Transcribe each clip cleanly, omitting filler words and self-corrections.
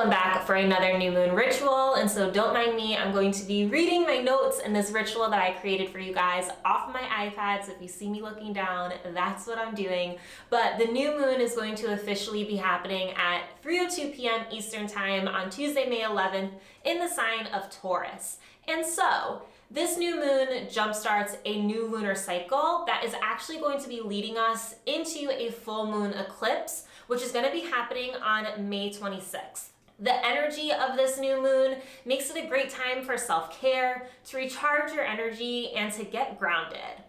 I'm back for another new moon ritual, and so don't mind me, I'm going to be reading my notes in this ritual that I created for you guys off my iPad, so if you see me looking down, that's what I'm doing. But the new moon is going to officially be happening at 3:02 p.m. Eastern Time on Tuesday, May 11th in the sign of Taurus. And so, this new moon jumpstarts a new lunar cycle that is actually going to be leading us into a full moon eclipse, which is going to be happening on May 26th. The energy of this new moon makes it a great time for self-care, to recharge your energy, and to get grounded.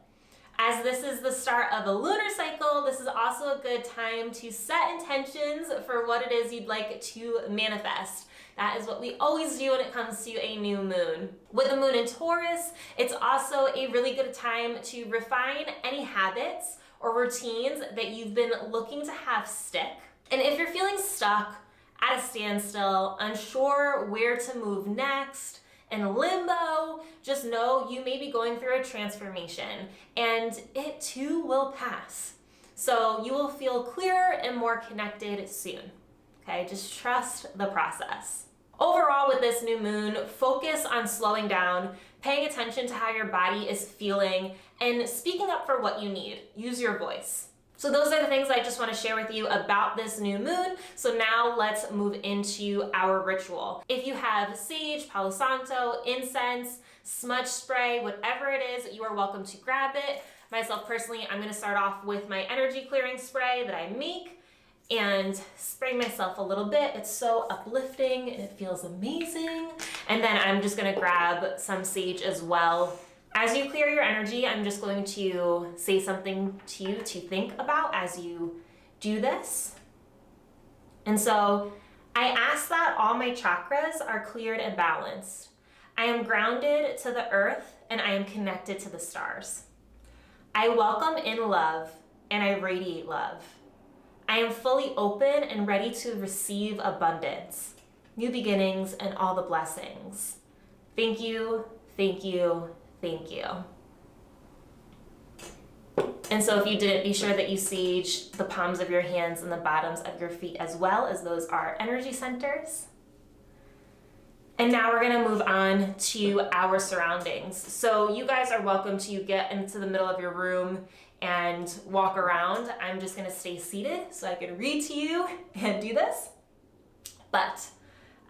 As this is the start of a lunar cycle, this is also a good time to set intentions for what it is you'd like to manifest. That is what we always do when it comes to a new moon. With the moon in Taurus, it's also a really good time to refine any habits or routines that you've been looking to have stick. And if you're feeling stuck, at a standstill, unsure where to move next, in limbo, just know you may be going through a transformation and it too will pass. So you will feel clearer and more connected soon. Okay, just trust the process. Overall, with this new moon, focus on slowing down, paying attention to how your body is feeling, and speaking up for what you need. Use your voice. So those are the things I just want to share with you about this new moon. So now let's move into our ritual. If you have sage, palo santo, incense, smudge spray, whatever it is, you are welcome to grab it. Myself personally, I'm going to start off with my energy clearing spray that I make and spray myself a little bit. It's so uplifting and it feels amazing. And then I'm just going to grab some sage as well. As you clear your energy, I'm just going to say something to you to think about as you do this. And so I ask that all my chakras are cleared and balanced. I am grounded to the earth and I am connected to the stars. I welcome in love and I radiate love. I am fully open and ready to receive abundance, new beginnings, and all the blessings. Thank you, thank you, thank you. And so if you didn't, be sure that you sage the palms of your hands and the bottoms of your feet as well, as those are energy centers. And now we're gonna move on to our surroundings. So you guys are welcome to get into the middle of your room and walk around. I'm just gonna stay seated so I can read to you and do this. But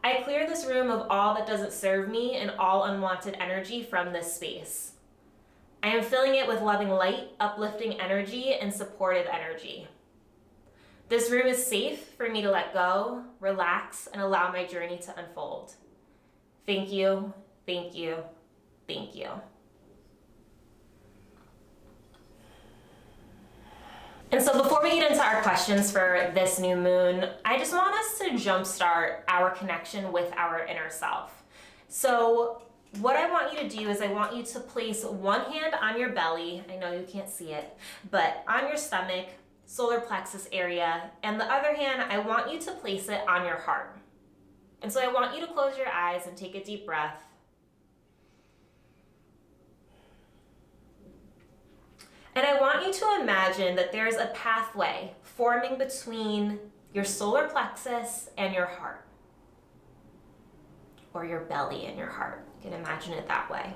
I clear this room of all that doesn't serve me and all unwanted energy from this space. I am filling it with loving light, uplifting energy, and supportive energy. This room is safe for me to let go, relax, and allow my journey to unfold. Thank you, thank you, thank you. And so before we get into our questions for this new moon, I just want us to jumpstart our connection with our inner self. So what I want you to do is I want you to place one hand on your belly, I know you can't see it, but on your stomach, solar plexus area, and the other hand, I want you to place it on your heart. And so I want you to close your eyes and take a deep breath. And I want you to imagine that there's a pathway forming between your solar plexus and your heart, or your belly and your heart. You can imagine it that way.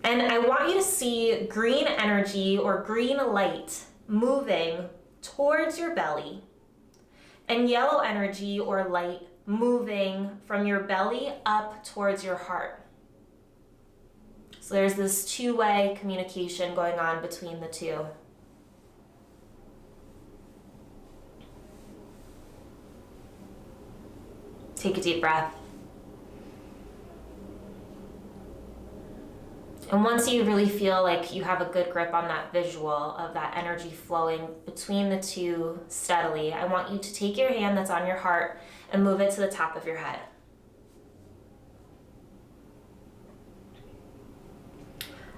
And I want you to see green energy or green light moving towards your belly, and yellow energy or light moving from your belly up towards your heart. So there's this two-way communication going on between the two. Take a deep breath. And once you really feel like you have a good grip on that visual of that energy flowing between the two steadily, I want you to take your hand that's on your heart and move it to the top of your head.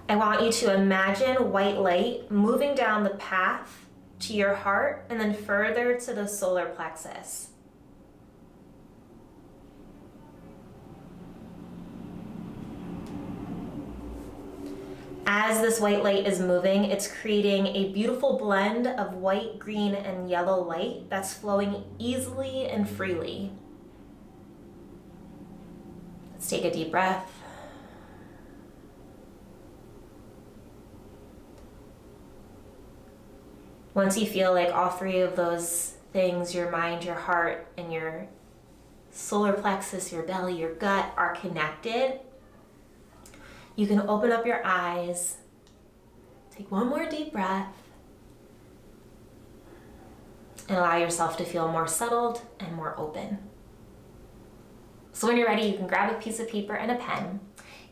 I want you to imagine white light moving down the path to your heart and then further to the solar plexus. As this white light is moving, it's creating a beautiful blend of white, green, and yellow light that's flowing easily and freely. Let's take a deep breath. Once you feel like all three of those things, your mind, your heart, and your solar plexus, your belly, your gut, are connected, you can open up your eyes, take one more deep breath, and allow yourself to feel more settled and more open. So when you're ready, you can grab a piece of paper and a pen.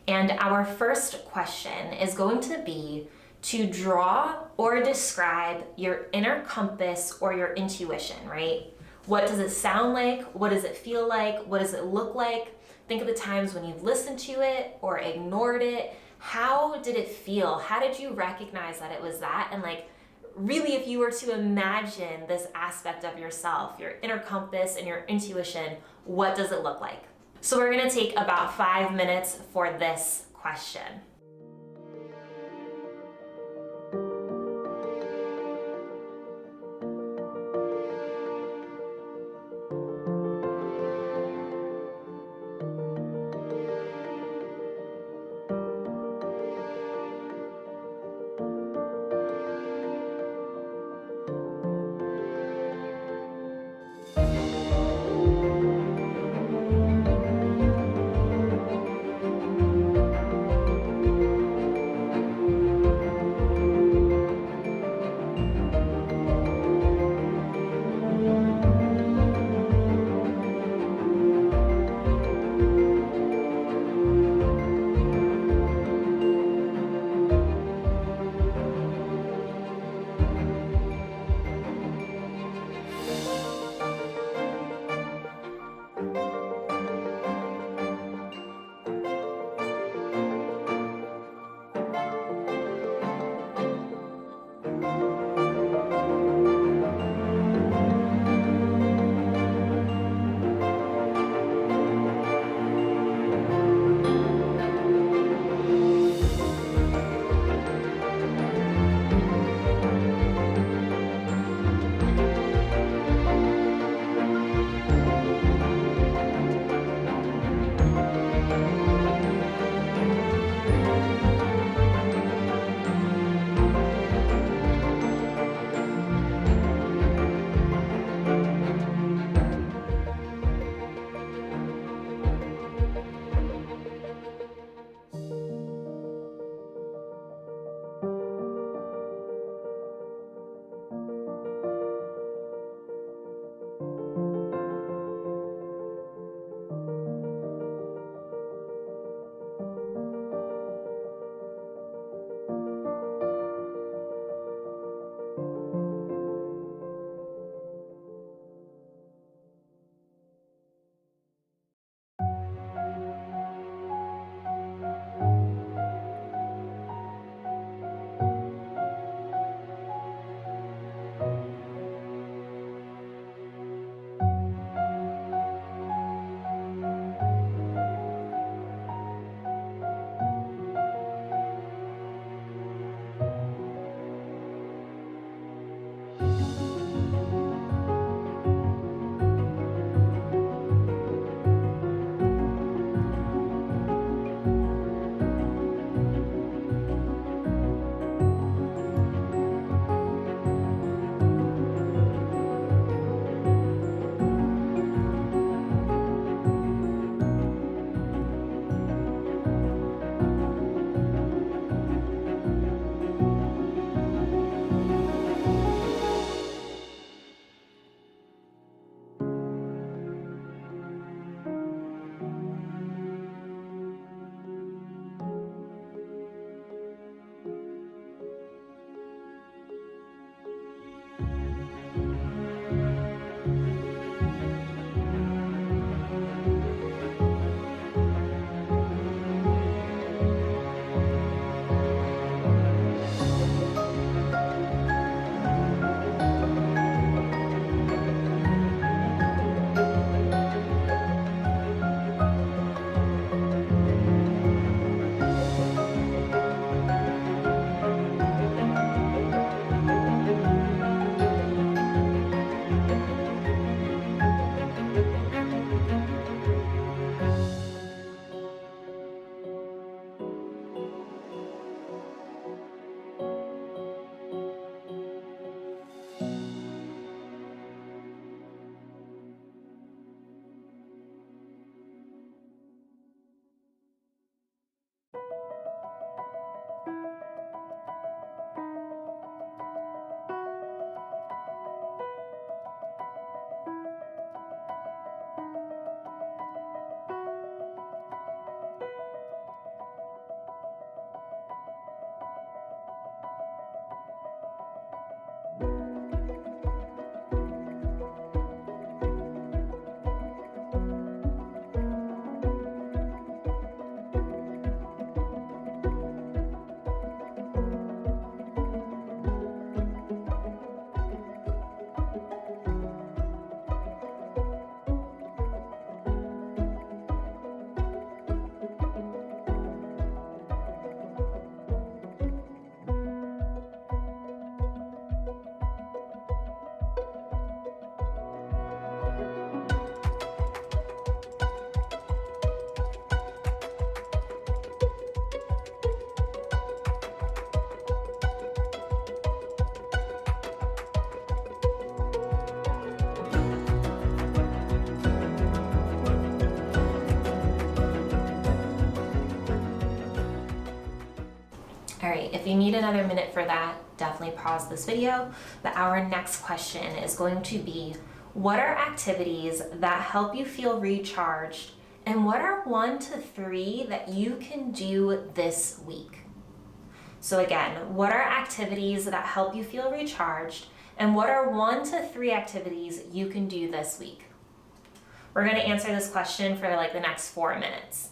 And our first question is going to be to draw or describe your inner compass or your intuition, right? What does it sound like? What does it feel like? What does it look like? Think of the times when you've listened to it or ignored it. How did it feel? How did you recognize that it was that? And like, really, if you were to imagine this aspect of yourself, your inner compass and your intuition, what does it look like? So we're gonna take about 5 minutes for this question. you need another minute for that, definitely pause this video. But our next question is going to be, what are activities that help you feel recharged? And what are 1 to 3 that you can do this week? So again, what are activities that help you feel recharged? And what are 1 to 3 activities you can do this week? We're going to answer this question for like the next 4 minutes.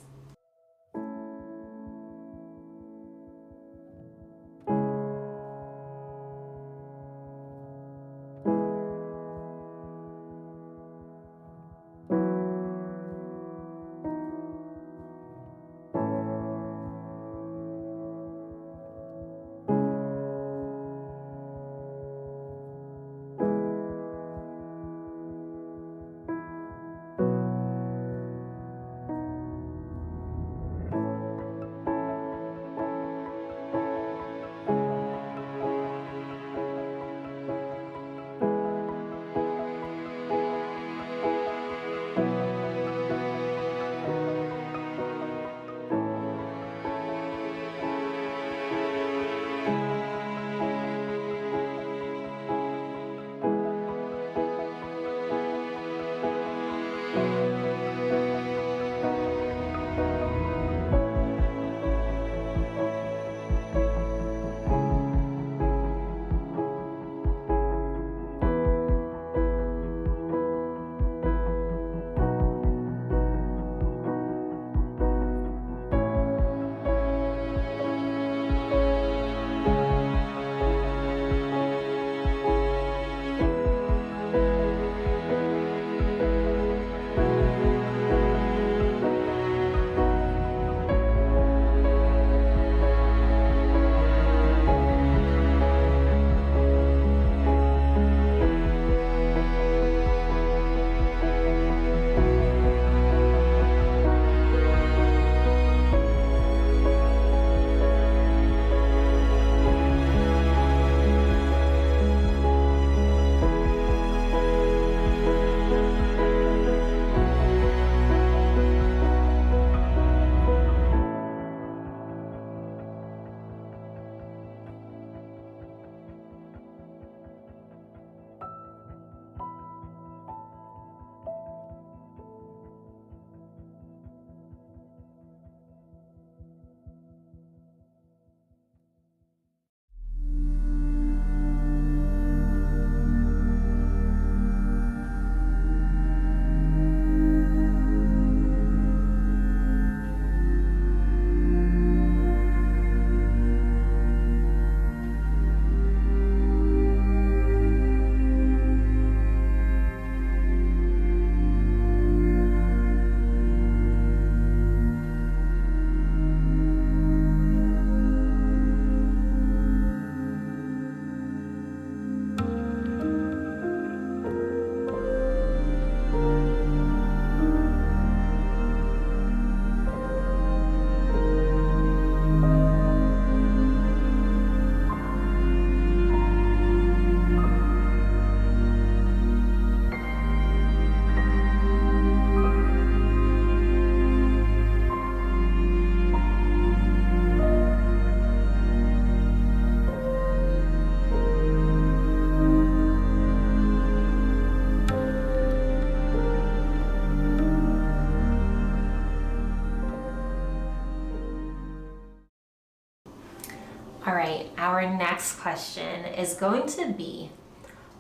All right, our next question is going to be,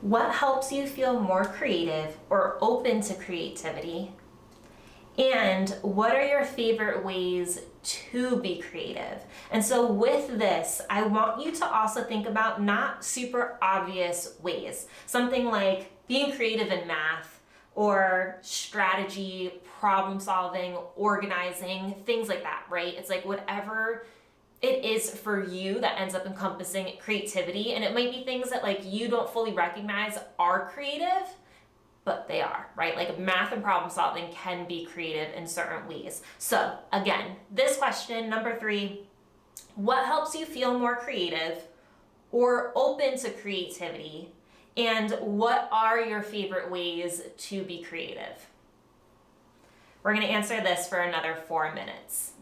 what helps you feel more creative or open to creativity? And what are your favorite ways to be creative? And so with this, I want you to also think about not super obvious ways. Something like being creative in math or strategy, problem solving, organizing, things like that, right? It's like whatever it is for you that ends up encompassing creativity. And it might be things that like you don't fully recognize are creative, but they are, right? Like math and problem solving can be creative in certain ways. So again, this question, number 3, what helps you feel more creative or open to creativity? And what are your favorite ways to be creative? We're gonna answer this for another 4 minutes.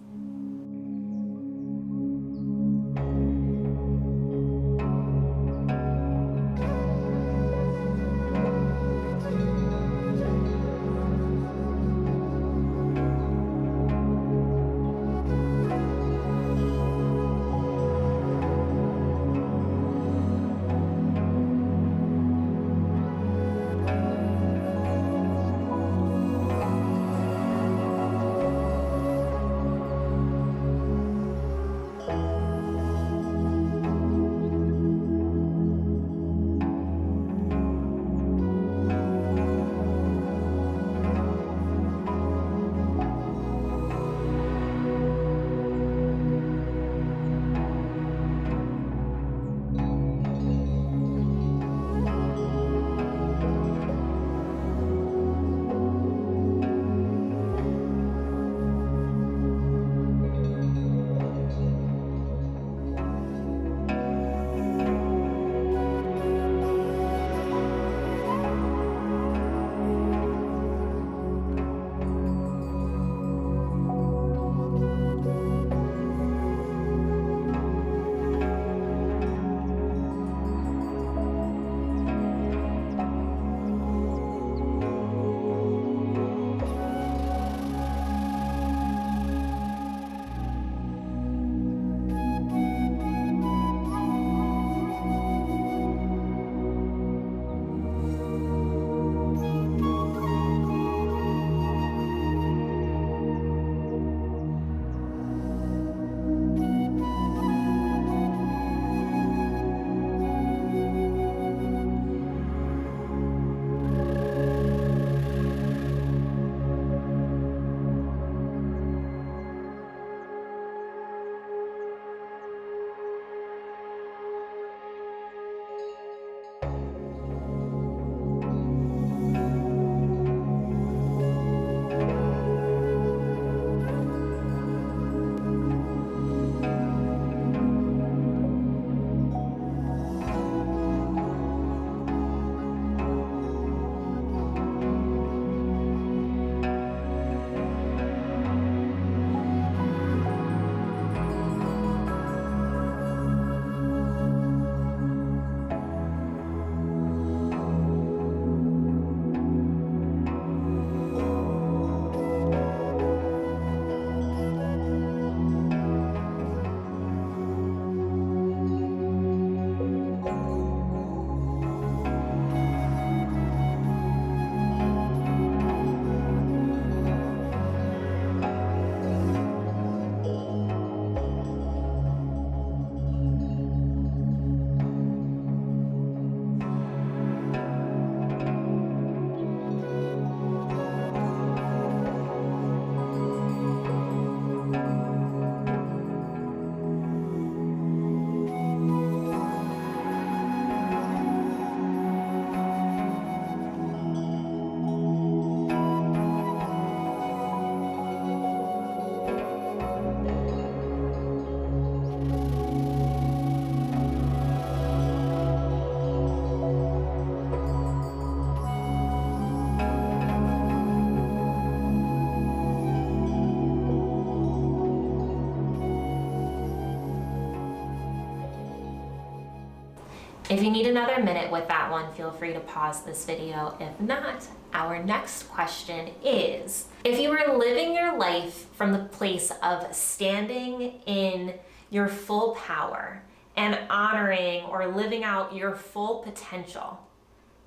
If you need another minute with that one, feel free to pause this video. If not, our next question is, if you were living your life from the place of standing in your full power and honoring or living out your full potential,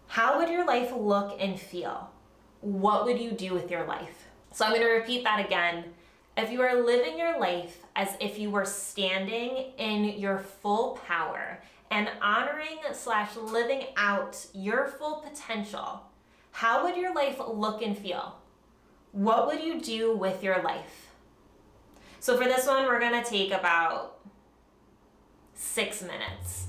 how would your life look and feel? What would you do with your life? So I'm going to repeat that again. If you are living your life as if you were standing in your full power and honoring / living out your full potential, how would your life look and feel? What would you do with your life? So for this one, we're going to take about 6 minutes.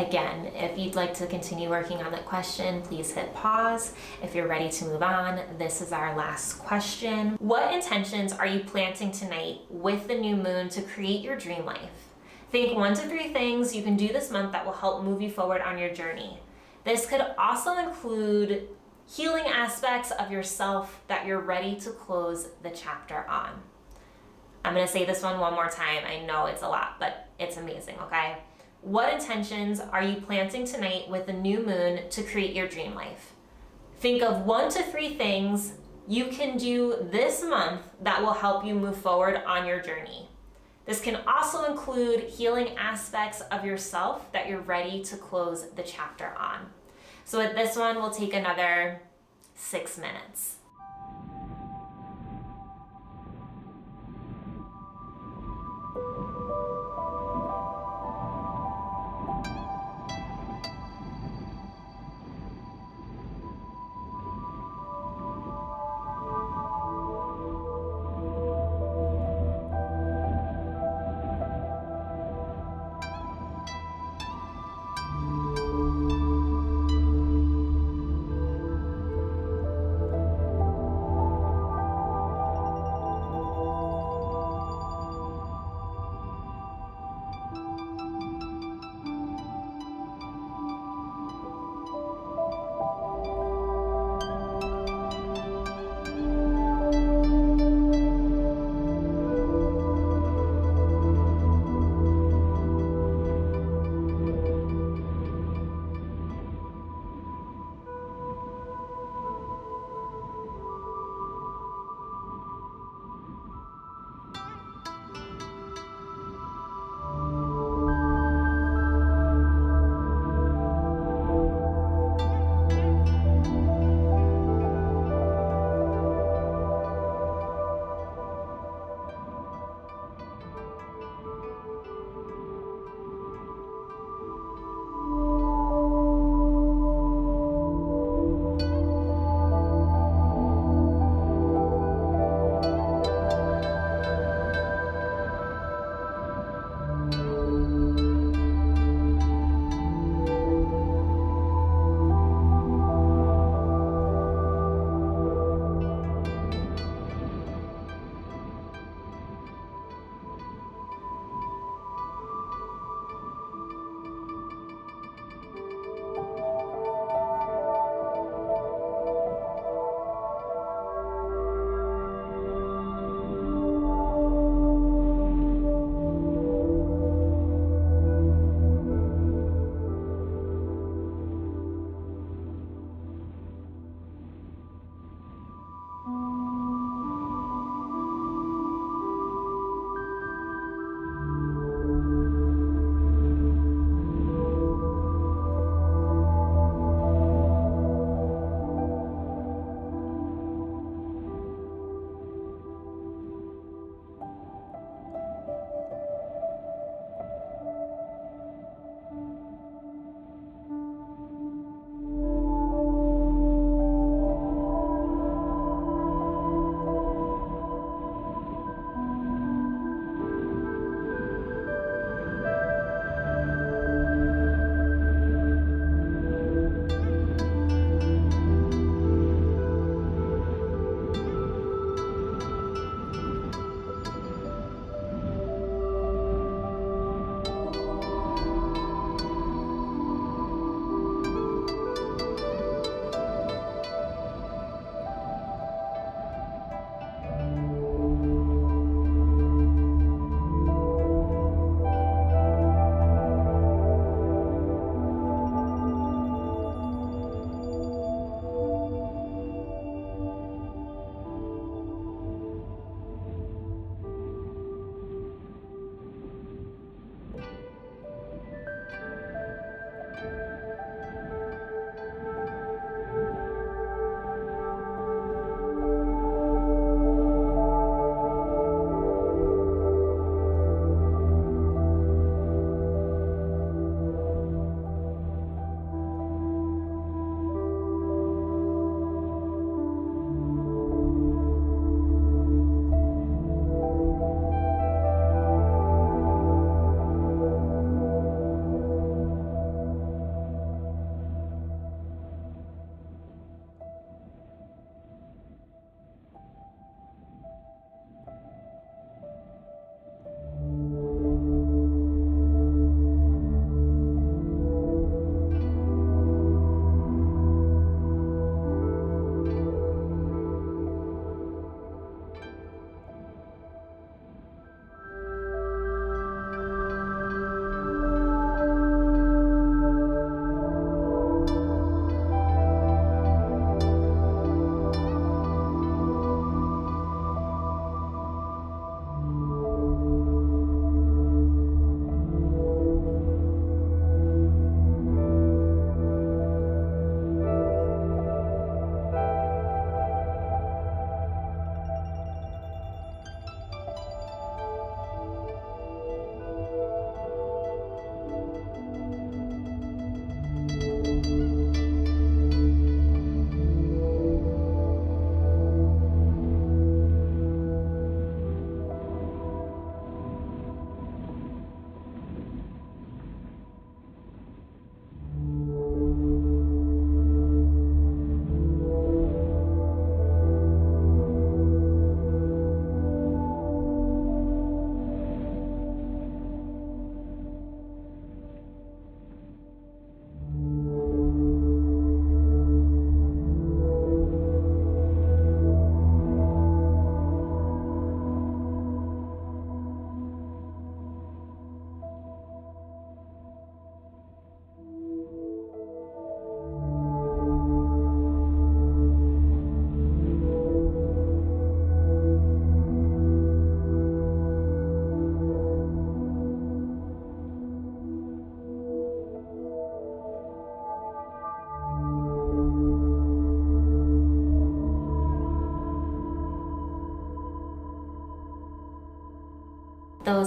Again, if you'd like to continue working on that question, please hit pause. If you're ready to move on, this is our last question. What intentions are you planting tonight with the new moon to create your dream life? Think 1 to 3 things you can do this month that will help move you forward on your journey. This could also include healing aspects of yourself that you're ready to close the chapter on. I'm gonna say this one more time. I know it's a lot, but it's amazing, okay? What intentions are you planting tonight with the new moon to create your dream life? Think of 1 to 3 things you can do this month that will help you move forward on your journey. This can also include healing aspects of yourself that you're ready to close the chapter on. So with this one, we'll take another 6 minutes.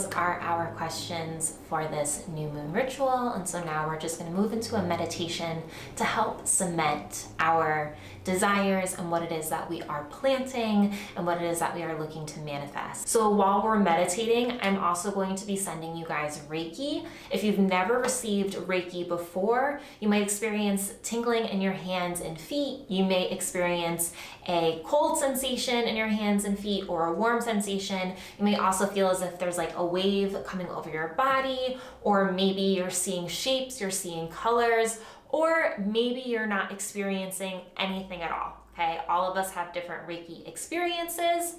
those are our questions for this new moon ritual. And so now we're just going to move into a meditation to help cement our desires and what it is that we are planting and what it is that we are looking to manifest. So while we're meditating, I'm also going to be sending you guys Reiki. If you've never received Reiki before, you might experience tingling in your hands and feet. You may experience a cold sensation in your hands and feet or a warm sensation. You may also feel as if there's like a wave coming over your body, or maybe you're seeing shapes, you're seeing colors, or maybe you're not experiencing anything at all, okay? All of us have different Reiki experiences.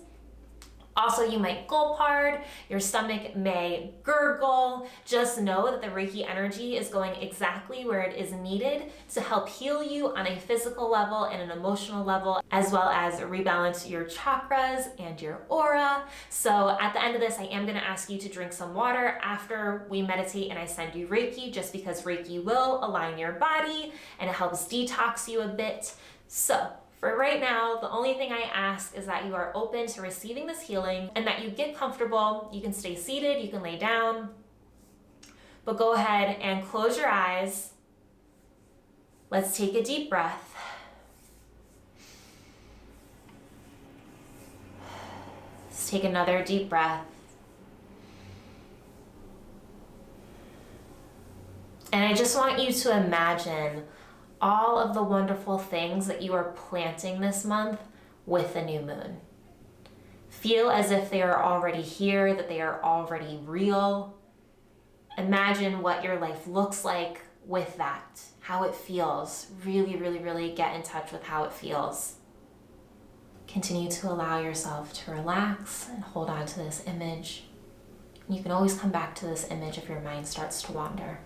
Also, you might gulp hard, your stomach may gurgle. Just know that the Reiki energy is going exactly where it is needed to help heal you on a physical level and an emotional level, as well as rebalance your chakras and your aura. So at the end of this, I am gonna ask you to drink some water after we meditate and I send you Reiki, just because Reiki will align your body and it helps detox you a bit. So, for right now, the only thing I ask is that you are open to receiving this healing and that you get comfortable. You can stay seated, you can lay down, but go ahead and close your eyes. Let's take a deep breath. Let's take another deep breath. And I just want you to imagine all of the wonderful things that you are planting this month with the new moon. Feel as if they are already here, that they are already real. Imagine what your life looks like with that, how it feels. Really, really, really get in touch with how it feels. Continue to allow yourself to relax and hold on to this image. You can always come back to this image if your mind starts to wander.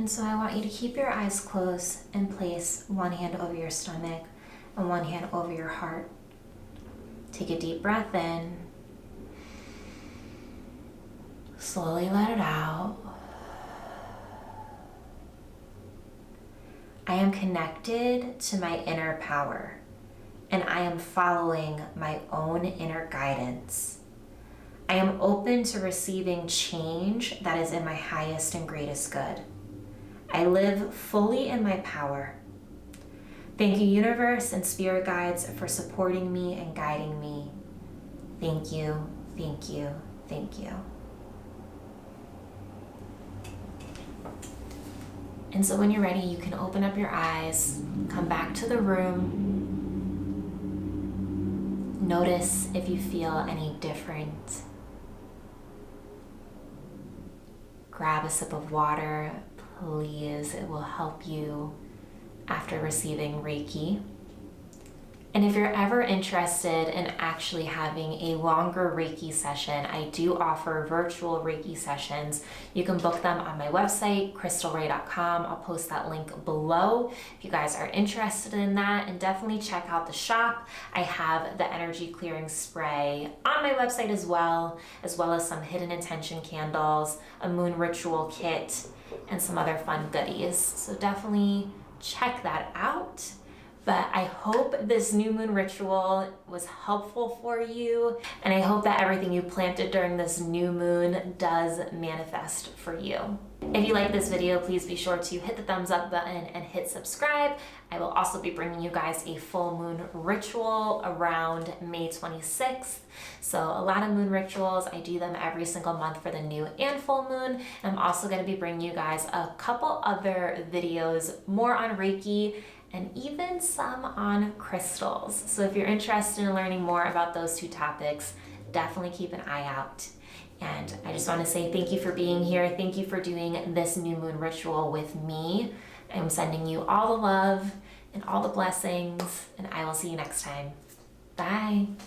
And so I want you to keep your eyes closed and place one hand over your stomach and one hand over your heart. Take a deep breath in. Slowly let it out. I am connected to my inner power, and I am following my own inner guidance. I am open to receiving change that is in my highest and greatest good. I live fully in my power. Thank you, universe and spirit guides, for supporting me and guiding me. Thank you, thank you, thank you. And so when you're ready, you can open up your eyes, come back to the room. Notice if you feel any different. Grab a sip of water, please. It will help you after receiving Reiki. And if you're ever interested in actually having a longer Reiki session, I do offer virtual Reiki sessions. You can book them on my website, crystalray.com. I'll post that link below if you guys are interested in that, and definitely check out the shop. I have the energy clearing spray on my website as well as some hidden intention candles, a moon ritual kit, and some other fun goodies. So definitely check that out. But I hope this new moon ritual was helpful for you, and I hope that everything you planted during this new moon does manifest for you. If you like this video, please be sure to hit the thumbs up button and hit subscribe. I will also be bringing you guys a full moon ritual around May 26th. So a lot of moon rituals. I do them every single month for the new and full moon. And I'm also going to be bringing you guys a couple other videos, more on Reiki, and even some on crystals. So if you're interested in learning more about those two topics, definitely keep an eye out. And I just want to say thank you for being here. Thank you for doing this new moon ritual with me. I'm sending you all the love and all the blessings, and I will see you next time. Bye.